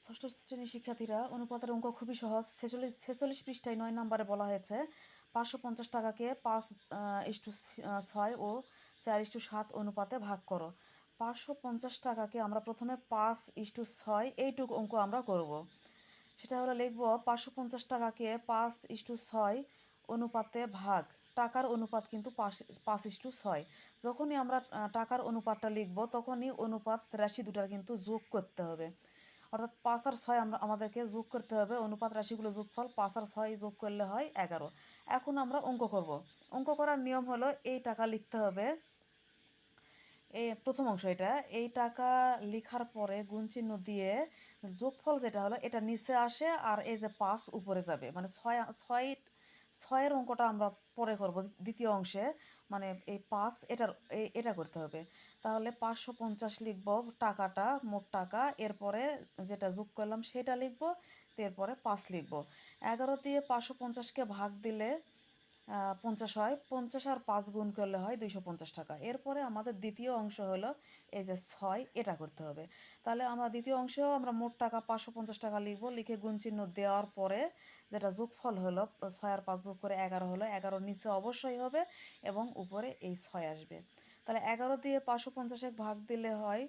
ষষ্ঠ শ্রেণীর শিক্ষার্থীরা, অনুপাতের অঙ্ক খুবই সহজ। 46 পৃষ্ঠায় 9 নম্বরে বলা হয়েছে 550 টাকাকে 5:6 ও 4:7 অনুপাতে ভাগ করো। 550 টাকাকে আমরা প্রথমে 5:6 এইটুকু অঙ্ক আমরা করব। সেটা হলো লিখব 550 টাকাকে 5:6 অনুপাতে ভাগ। টাকার অনুপাত কিন্তু 5:6। যখনই আমরা টাকার অনুপাতটা লিখব তখনই অনুপাত রাশি দুটার কিন্তু যোগ করতে হবে। অর্থাৎ 5 আর 6 আমাদেরকে যোগ করতে হবে। অনুপাত রাশিগুলো যোগফল 5 আর 6 যোগ করলে হয় 11। এখন আমরা অঙ্ক করব। অঙ্ক করার নিয়ম হলো এই টাকা লিখতে হবে। এই প্রথম অংশ এটা। এই টাকা লেখার পরে গুণ চিহ্ন দিয়ে যোগফল যেটা হলো এটা নিচে আসে, আর এই যে 5 উপরে যাবে। মানে ছয়ের অঙ্কটা আমরা পরে করব দ্বিতীয় অংশে। মানে এই 5 এটা করতে হবে। তাহলে 550 লিখব টাকাটা, মোট টাকা। এরপরে যেটা যোগ করলাম সেটা লিখব। এরপরে 5 লিখব। 11 দিয়ে 550কে ভাগ দিলে 50 হয়। 50 আর 5 গুণ করলে হয় 250 টাকা। এরপরে আমাদের দ্বিতীয় অংশ হলো এই যে 6, এটা করতে হবে। তাহলে আমরা দ্বিতীয় অংশেও আমরা মোট টাকা 550 টাকা লিখব। লিখে গুণ চিহ্ন দেওয়ার পরে যেটা যোগফল হলো 6 আর 5 যোগ করে 11 হলো। 11 নিচে অবশ্যই হবে এবং উপরে এই 6 আসবে। তাহলে 11 দিয়ে 550 ভাগ দিলে হয়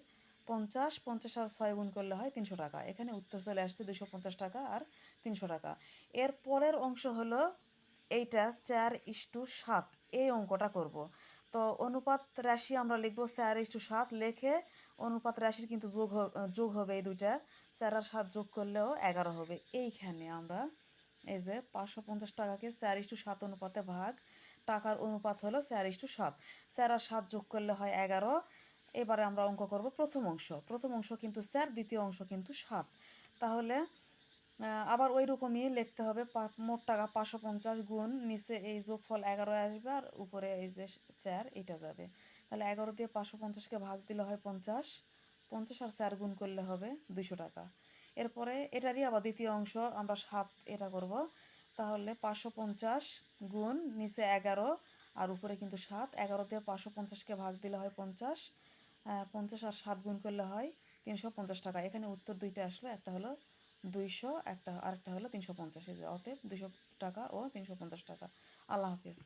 50। 50 আর 6 গুণ করলে হয় 300 টাকা। এখানে উত্তর চলে আসছে 250 টাকা আর 300 টাকা। এর পরের অংশ হলো এইটা 4:7, এই অঙ্কটা করব। তো অনুপাত রাশি আমরা লিখব 4:7 লেখে অনুপাত রাশির কিন্তু যোগ হবে এই দুইটা। 4 আর 7 যোগ করলেও 11 হবে। এইখানে আমরা এই যে 550 টাকাকে 4:7 অনুপাতে ভাগ। টাকার অনুপাত হলো 4:7। 4 আর 7 যোগ করলে হয় 11। এবারে আমরা অঙ্ক করব প্রথম অংশ। প্রথম অংশ কিন্তু 4, দ্বিতীয় অংশ কিন্তু 7। তাহলে আবার ওই রকমই লিখতে হবে। মোট টাকা 550 গুণ নিচে এই যোগফল 11 আসবে, আর উপরে এই যে 4 এটা যাবে। তাহলে 11 দিয়ে 550কে ভাগ দিলে হয় 50। 50 আর 4 গুণ করলে হবে 200 টাকা। এরপরে এটারই আবার দ্বিতীয় অংশ আমরা 7 এটা করব। তাহলে 550 গুণ নিচে 11 আর উপরে কিন্তু 7। 11 দিয়ে 550কে ভাগ দিলে হয় 50। 50 আর 7 গুণ করলে হয় 350 টাকা। এখানে উত্তর দুইটা আসলো, একটা হলো 200, আরেকটা হলো 350। এই যে অতএব 200 টাকা ও 350 টাকা। আল্লাহ হাফিজ।